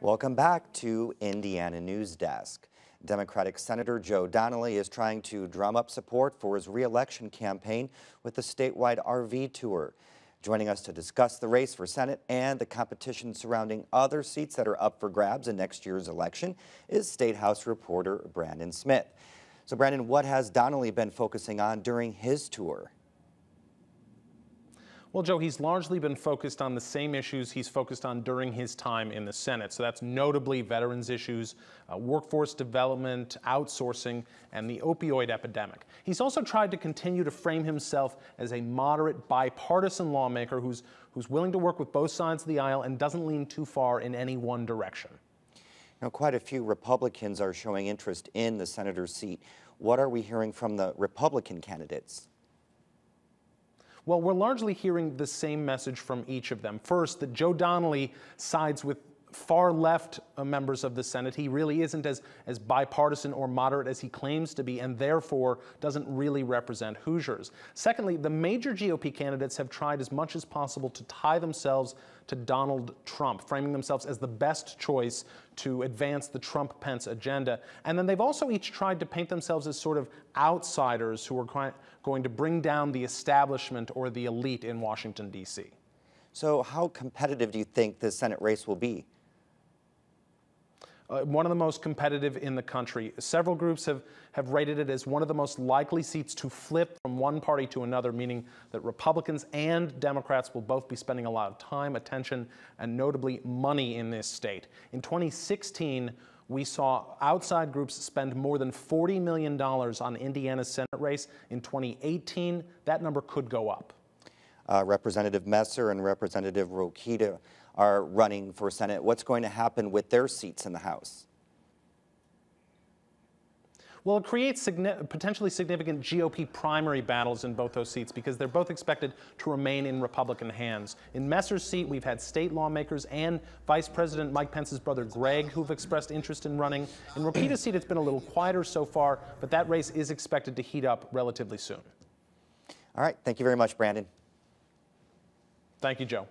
Welcome back to Indiana Newsdesk. Democratic Senator Joe Donnelly is trying to drum up support for his re-election campaign with the statewide RV tour. Joining us to discuss the race for Senate and the competition surrounding other seats that are up for grabs in next year's election is State House reporter Brandon Smith. So Brandon, what has Donnelly been focusing on during his tour? Well, Joe, he's largely been focused on the same issues he's focused on during his time in the Senate. So that's notably veterans issues, workforce development, outsourcing, and the opioid epidemic. He's also tried to continue to frame himself as a moderate, bipartisan lawmaker who's willing to work with both sides of the aisle and doesn't lean too far in any one direction. Now, quite a few Republicans are showing interest in the senator's seat. What are we hearing from the Republican candidates? Well, we're largely hearing the same message from each of them. First, that Joe Donnelly sides with far left members of the Senate. He really isn't as bipartisan or moderate as he claims to be, and therefore doesn't really represent Hoosiers. Secondly, the major GOP candidates have tried as much as possible to tie themselves to Donald Trump, framing themselves as the best choice to advance the Trump-Pence agenda. And then they've also each tried to paint themselves as sort of outsiders who are going to bring down the establishment or the elite in Washington, D.C. So how competitive do you think the Senate race will be? One of the most competitive in the country. Several groups have rated it as one of the most likely seats to flip from one party to another, meaning that Republicans and Democrats will both be spending a lot of time, attention, and notably money in this state. In 2016, we saw outside groups spend more than $40 million on Indiana's Senate race. In 2018, that number could go up. Representative Messer and Representative Rokita are running for Senate. What's going to happen with their seats in the House? Well, it creates potentially significant GOP primary battles in both those seats because they're both expected to remain in Republican hands. In Messer's seat, we've had state lawmakers and Vice President Mike Pence's brother Greg who've expressed interest in running. In Rokita's seat, it's been a little quieter so far, but that race is expected to heat up relatively soon. All right. Thank you very much, Brandon. Thank you, Joe.